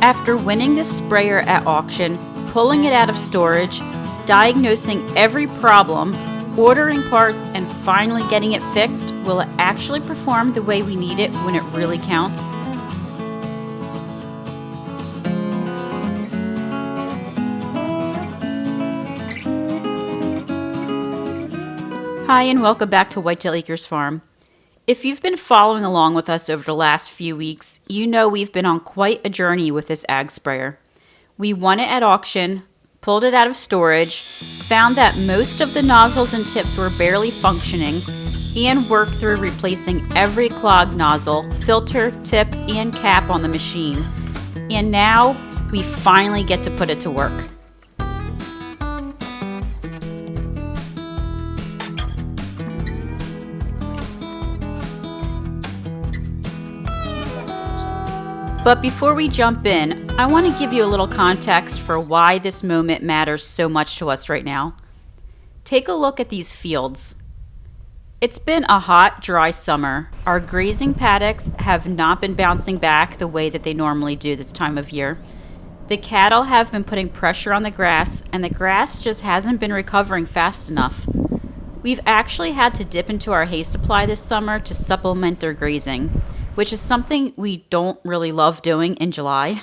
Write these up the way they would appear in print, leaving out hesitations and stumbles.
After winning this sprayer at auction, pulling it out of storage, diagnosing every problem, ordering parts, and finally getting it fixed, will it actually perform the way we need it when it really counts? Hi, and welcome back to Whitetail Acres Farm. If you've been following along with us over the last few weeks, you know we've been on quite a journey with this ag sprayer. We won it at auction, pulled it out of storage, found that most of the nozzles and tips were barely functioning, and worked through replacing every clogged nozzle, filter, tip, and cap on the machine. And now we finally get to put it to work. But before we jump in, I want to give you a little context for why this moment matters so much to us right now. Take a look at these fields. It's been a hot, dry summer. Our grazing paddocks have not been bouncing back the way that they normally do this time of year. The cattle have been putting pressure on the grass, and the grass just hasn't been recovering fast enough. We've actually had to dip into our hay supply this summer to supplement their grazing, which is something we don't really love doing in July.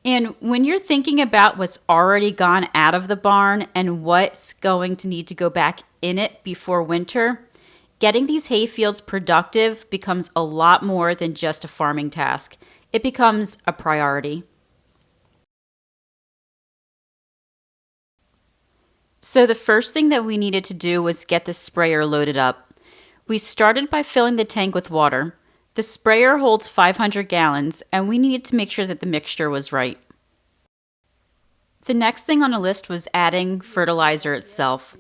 And when you're thinking about what's already gone out of the barn and what's going to need to go back in it before winter, getting these hay fields productive becomes a lot more than just a farming task. It becomes a priority. So the first thing that we needed to do was get the sprayer loaded up. We started by filling the tank with water. The sprayer holds 500 gallons, and we needed to make sure that the mixture was right. The next thing on the list was adding fertilizer itself.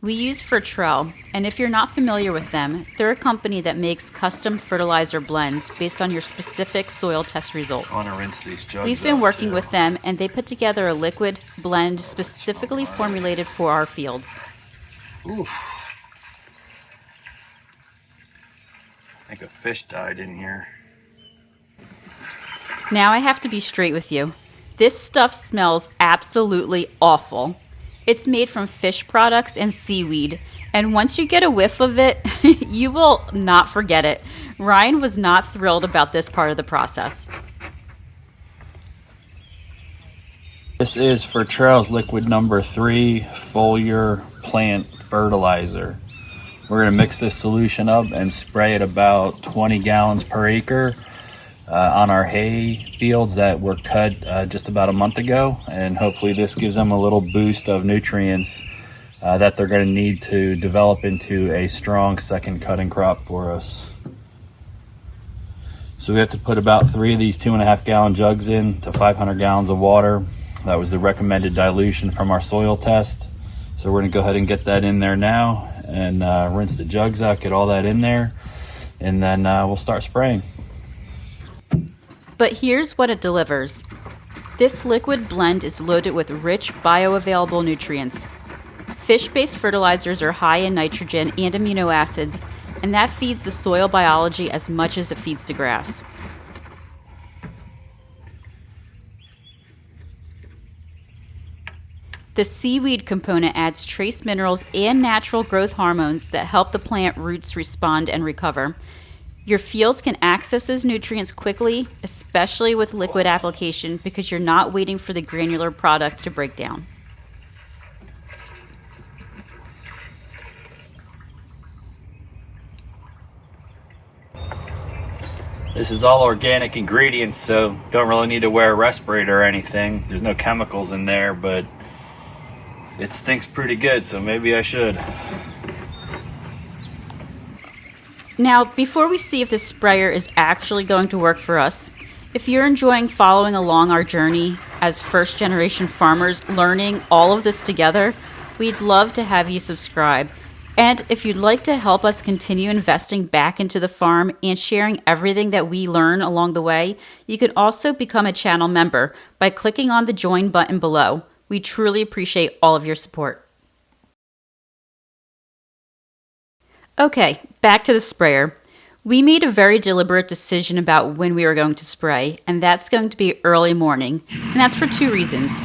We use Fertrell, and if you're not familiar with them, they're a company that makes custom fertilizer blends based on your specific soil test results. I want to rinse these jugs. We've been working with them, and they put together a liquid blend specifically formulated for our fields. Oof. I think a fish died in here. Now I have to be straight with you. This stuff smells absolutely awful. It's made from fish products and seaweed, and once you get a whiff of it, you will not forget it. Ryan was not thrilled about this part of the process. This is Fertrell's liquid number 3 foliar plant fertilizer. We're going to mix this solution up and spray it about 20 gallons per acre on our hay fields that were cut just about a month ago, and hopefully this gives them a little boost of nutrients that they're going to need to develop into a strong second cutting crop for us. So we have to put about 3 of these 2.5 gallon jugs in to 500 gallons of water. That was the recommended dilution from our soil test. So we're going to go ahead and get that in there now and rinse the jugs out, get all that in there, and then we'll start spraying. But here's what it delivers. This liquid blend is loaded with rich bioavailable nutrients. Fish-based fertilizers are high in nitrogen and amino acids, and that feeds the soil biology as much as it feeds the grass. The seaweed component adds trace minerals and natural growth hormones that help the plant roots respond and recover. Your fields can access those nutrients quickly, especially with liquid application, because you're not waiting for the granular product to break down. This is all organic ingredients, so don't really need to wear a respirator or anything. There's no chemicals in there, but it stinks pretty good, so maybe I should. Now, before we see if this sprayer is actually going to work for us, if you're enjoying following along our journey as first-generation farmers learning all of this together, we'd love to have you subscribe. And if you'd like to help us continue investing back into the farm and sharing everything that we learn along the way, you can also become a channel member by clicking on the join button below. We truly appreciate all of your support. Okay, back to the sprayer. We made a very deliberate decision about when we were going to spray, and that's going to be early morning, and that's for 2 reasons.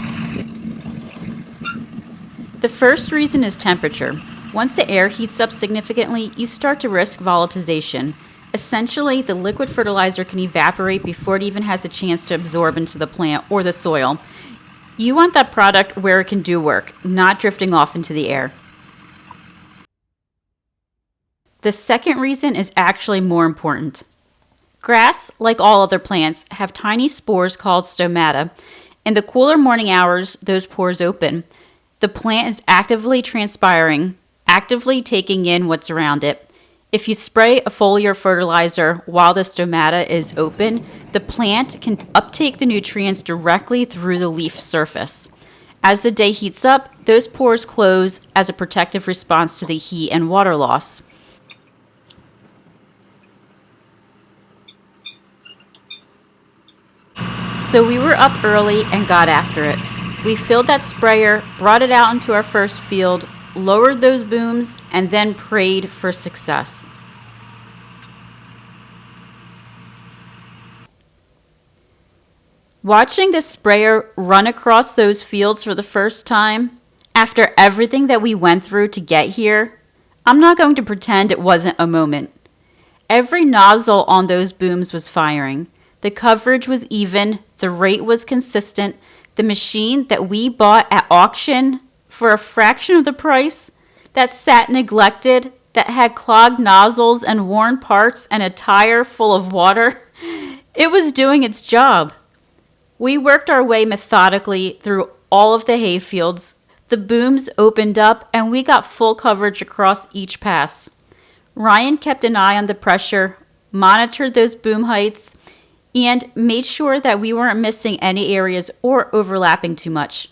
The first reason is temperature. Once the air heats up significantly, you start to risk volatilization. Essentially, the liquid fertilizer can evaporate before it even has a chance to absorb into the plant or the soil. You want that product where it can do work, not drifting off into the air. The second reason is actually more important. Grass, like all other plants, have tiny spores called stomata. In the cooler morning hours, those pores open. The plant is actively transpiring, actively taking in what's around it. If you spray a foliar fertilizer while the stomata is open, the plant can uptake the nutrients directly through the leaf surface. As the day heats up, those pores close as a protective response to the heat and water loss. So we were up early and got after it. We filled that sprayer, brought it out into our first field, lowered those booms, and then prayed for success. Watching the sprayer run across those fields for the first time, after everything that we went through to get here, I'm not going to pretend it wasn't a moment. Every nozzle on those booms was firing. The coverage was even, the rate was consistent. The machine that we bought at auction for a fraction of the price, that sat neglected, that had clogged nozzles and worn parts and a tire full of water, it was doing its job. We worked our way methodically through all of the hayfields. The booms opened up and we got full coverage across each pass. Ryan kept an eye on the pressure, monitored those boom heights, and made sure that we weren't missing any areas or overlapping too much.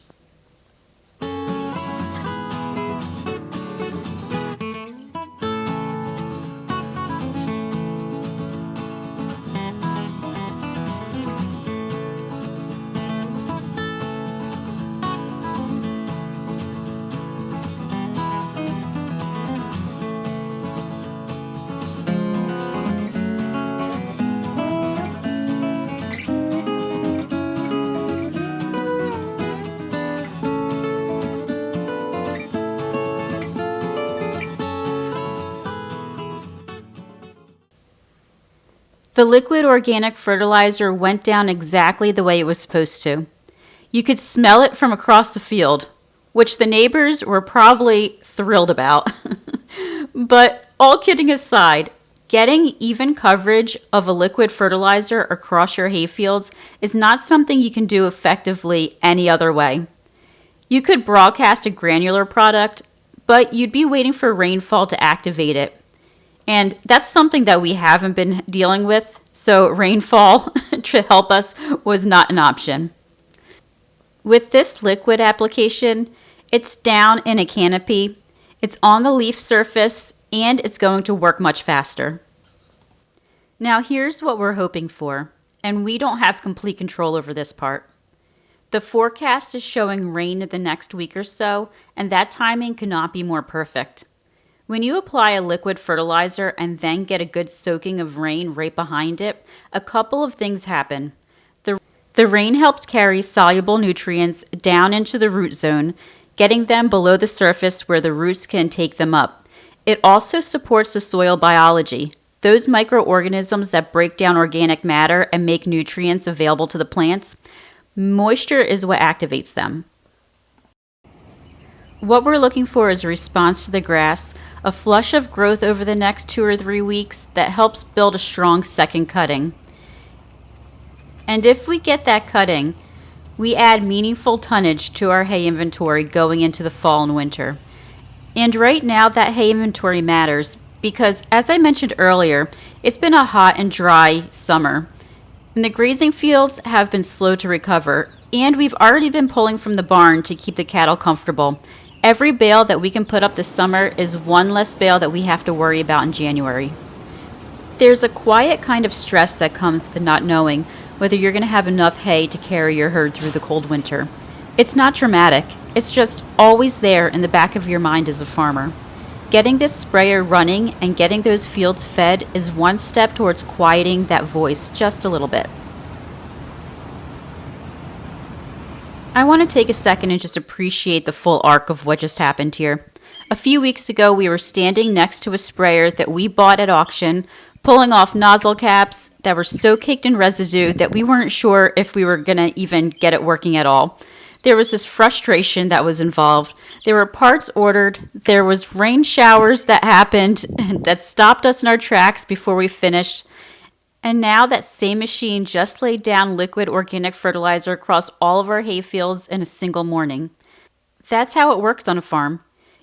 The liquid organic fertilizer went down exactly the way it was supposed to. You could smell it from across the field, which the neighbors were probably thrilled about. But all kidding aside, getting even coverage of a liquid fertilizer across your hayfields is not something you can do effectively any other way. You could broadcast a granular product, but you'd be waiting for rainfall to activate it. And that's something that we haven't been dealing with, so rainfall to help us was not an option. With this liquid application, it's down in a canopy, it's on the leaf surface, and it's going to work much faster. Now here's what we're hoping for, and we don't have complete control over this part. The forecast is showing rain in the next week or so, and that timing could not be more perfect. When you apply a liquid fertilizer and then get a good soaking of rain right behind it, a couple of things happen. The rain helps carry soluble nutrients down into the root zone, getting them below the surface where the roots can take them up. It also supports the soil biology, those microorganisms that break down organic matter and make nutrients available to the plants. Moisture is what activates them. What we're looking for is a response to the grass, a flush of growth over the next 2 or 3 weeks that helps build a strong second cutting. And if we get that cutting, we add meaningful tonnage to our hay inventory going into the fall and winter. And right now that hay inventory matters because, as I mentioned earlier, it's been a hot and dry summer. And the grazing fields have been slow to recover, and we've already been pulling from the barn to keep the cattle comfortable. Every bale that we can put up this summer is one less bale that we have to worry about in January. There's a quiet kind of stress that comes with not knowing whether you're going to have enough hay to carry your herd through the cold winter. It's not dramatic. It's just always there in the back of your mind as a farmer. Getting this sprayer running and getting those fields fed is one step towards quieting that voice just a little bit. I want to take a second and just appreciate the full arc of what just happened here. A few weeks ago, we were standing next to a sprayer that we bought at auction, pulling off nozzle caps that were so caked in residue that we weren't sure if we were going to even get it working at all. There was this frustration that was involved. There were parts ordered. There was rain showers that happened that stopped us in our tracks before we finished. And now that same machine just laid down liquid organic fertilizer across all of our hay fields in a single morning. That's how it works on a farm.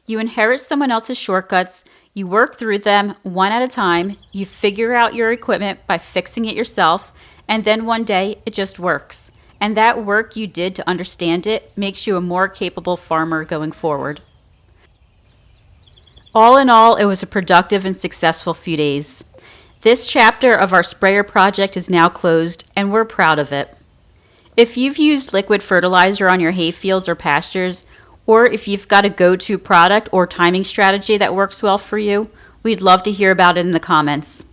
You inherit someone else's shortcuts, you work through them one at a time, you figure out your equipment by fixing it yourself, and then one day it just works. And that work you did to understand it makes you a more capable farmer going forward. All in all, it was a productive and successful few days. This chapter of our sprayer project is now closed, and we're proud of it. If you've used liquid fertilizer on your hay fields or pastures, or if you've got a go-to product or timing strategy that works well for you, we'd love to hear about it in the comments.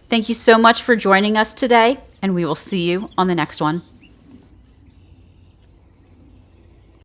Thank you so much for joining us today, and we will see you on the next one.